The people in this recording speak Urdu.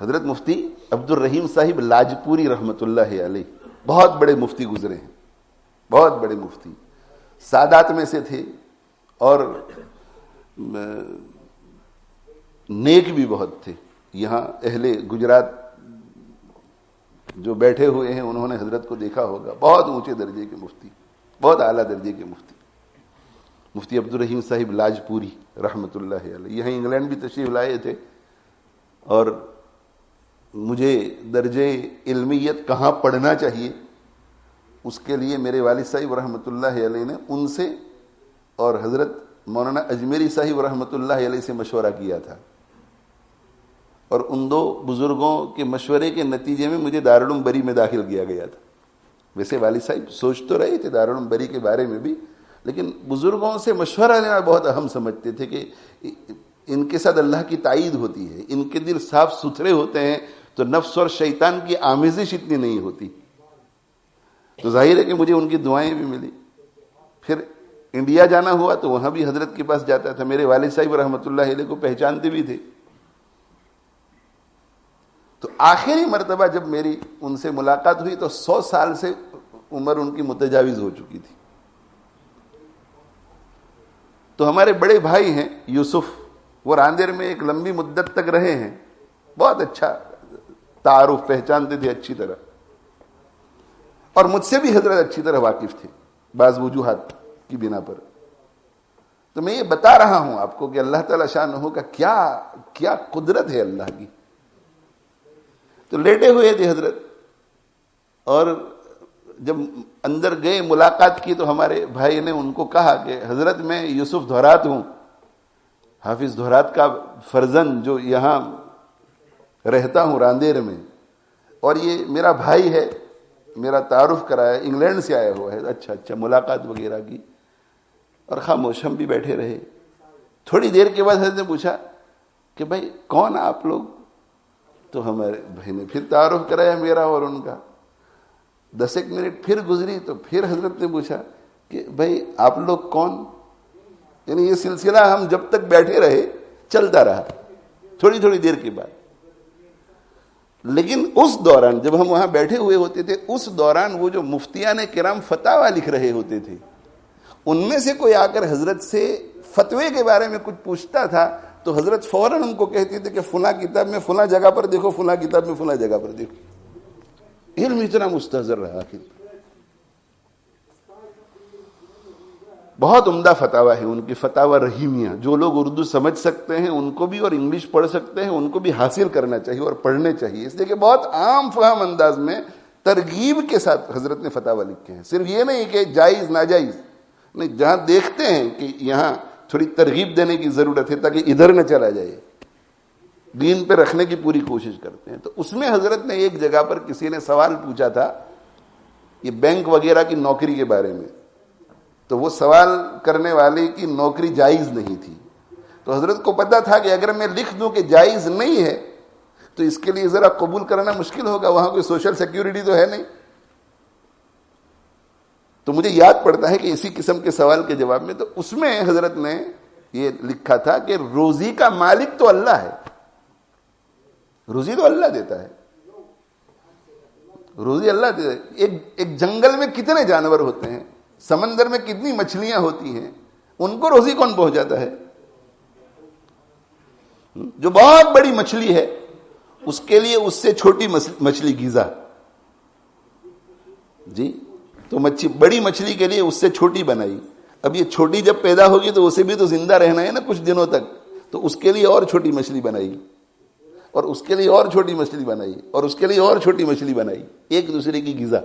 حضرت مفتی عبد الرحیم صاحب لاجپوری رحمۃ اللہ علیہ بہت بڑے مفتی گزرے ہیں، بہت بڑے مفتی، سادات میں سے تھے اور نیک بھی بہت تھے. یہاں اہل گجرات جو بیٹھے ہوئے ہیں انہوں نے حضرت کو دیکھا ہوگا، بہت اونچے درجے کے مفتی، بہت اعلیٰ درجے کے مفتی، مفتی عبد الرحیم صاحب لاجپوری رحمۃ اللہ علیہ. یہاں انگلینڈ بھی تشریف لائے تھے اور مجھے درجے علمیت کہاں پڑھنا چاہیے اس کے لیے میرے والد صاحب رحمۃ اللہ علیہ نے ان سے اور حضرت مولانا اجمیری صاحب رحمۃ اللہ علیہ سے مشورہ کیا تھا، اور ان دو بزرگوں کے مشورے کے نتیجے میں مجھے دارالعلوم بری میں داخل کیا گیا تھا. ویسے والد صاحب سوچ تو رہے تھے دارالعلوم بری کے بارے میں بھی، لیکن بزرگوں سے مشورہ لینا بہت اہم سمجھتے تھے کہ ان کے ساتھ اللہ کی تائید ہوتی ہے، ان کے دل صاف ستھرے ہوتے ہیں تو نفس اور شیطان کی آمیزش اتنی نہیں ہوتی. تو ظاہر ہے کہ مجھے ان کی دعائیں بھی ملی. پھر انڈیا جانا ہوا تو وہاں بھی حضرت کے پاس جاتا تھا. میرے والد صاحب رحمۃ اللہ علیہ کو پہچانتے بھی تھے. تو آخری مرتبہ جب میری ان سے ملاقات ہوئی تو 100 سال سے عمر ان کی متجاوز ہو چکی تھی. تو ہمارے بڑے بھائی ہیں یوسف، وہ راندیر میں ایک لمبی مدت تک رہے ہیں، بہت اچھا تعارف، پہچانتے تھے اچھی طرح، اور مجھ سے بھی حضرت اچھی طرح واقف تھے بعض وجوہات کی بنا پر. تو میں یہ بتا رہا ہوں آپ کو کہ اللہ تعالی شانہ کا کیا قدرت ہے اللہ کی. تو لیٹے ہوئے تھے حضرت، اور جب اندر گئے ملاقات کی تو ہمارے بھائی نے ان کو کہا کہ حضرت میں یوسف دھورات ہوں، حافظ دھورات کا فرزند جو یہاں رہتا ہوں راندیر میں، اور یہ میرا بھائی ہے، میرا تعارف کرایا، انگلینڈ سے آیا ہوا ہے. اچھا ملاقات وغیرہ کی، اور خاموش ہم بھی بیٹھے رہے. تھوڑی دیر کے بعد حضرت نے پوچھا کہ بھائی کون آپ لوگ؟ تو ہمارے بھائی نے پھر تعارف کرایا میرا اور ان کا. 10 ایک منٹ پھر گزری تو پھر حضرت نے پوچھا کہ بھائی آپ لوگ کون؟ یعنی یہ سلسلہ ہم جب تک بیٹھے رہے چلتا رہا تھوڑی تھوڑی دیر کے بعد. لیکن اس دوران جب ہم وہاں بیٹھے ہوئے ہوتے تھے، اس دوران وہ جو مفتیان کرام فتاوی لکھ رہے ہوتے تھے، ان میں سے کوئی آ کر حضرت سے فتوے کے بارے میں کچھ پوچھتا تھا تو حضرت فوراً ان کو کہتے تھے کہ فلاں کتاب میں فلاں جگہ پر دیکھو، فلاں کتاب میں فلاں جگہ پر دیکھو. علم اتنا مستحضر رہا. بہت عمدہ فتاوی ہے ان کی، فتاوی رحیمیہ. جو لوگ اردو سمجھ سکتے ہیں ان کو بھی، اور انگلش پڑھ سکتے ہیں ان کو بھی حاصل کرنا چاہیے اور پڑھنے چاہیے، اس لیے کہ بہت عام فہم انداز میں ترغیب کے ساتھ حضرت نے فتاوی لکھے ہیں. صرف یہ نہیں کہ جائز ناجائز نہیں، جہاں دیکھتے ہیں کہ یہاں تھوڑی ترغیب دینے کی ضرورت ہے تاکہ ادھر نہ چلا جائے، دین پہ رکھنے کی پوری کوشش کرتے ہیں. تو اس میں حضرت نے ایک جگہ پر کسی نے سوال پوچھا تھا یہ بینک وغیرہ کی نوکری کے بارے میں، تو وہ سوال کرنے والے کی نوکری جائز نہیں تھی. تو حضرت کو پتا تھا کہ اگر میں لکھ دوں کہ جائز نہیں ہے تو اس کے لیے ذرا قبول کرنا مشکل ہوگا، وہاں کوئی سوشل سیکیورٹی تو ہے نہیں. تو مجھے یاد پڑتا ہے کہ اسی قسم کے سوال کے جواب میں تو اس میں حضرت نے یہ لکھا تھا کہ روزی کا مالک تو اللہ ہے، روزی تو اللہ دیتا ہے، روزی اللہ دیتا ہے. ایک جنگل میں کتنے جانور ہوتے ہیں، سمندر میں کتنی مچھلیاں ہوتی ہیں، ان کو روزی کون پہنچاتا ہے؟ جو بہت بڑی مچھلی ہے اس کے لیے اس سے چھوٹی مچھلی غذا، جی، تو بڑی مچھلی کے لیے اس سے چھوٹی بنائی. اب یہ چھوٹی جب پیدا ہوگی تو اسے بھی تو زندہ رہنا ہے نا کچھ دنوں تک، تو اس کے لیے اور چھوٹی مچھلی بنائی، اور اس کے لیے اور چھوٹی مچھلی بنائی، اور اس کے لیے اور چھوٹی مچھلی بنائی، ایک دوسرے کی غذا.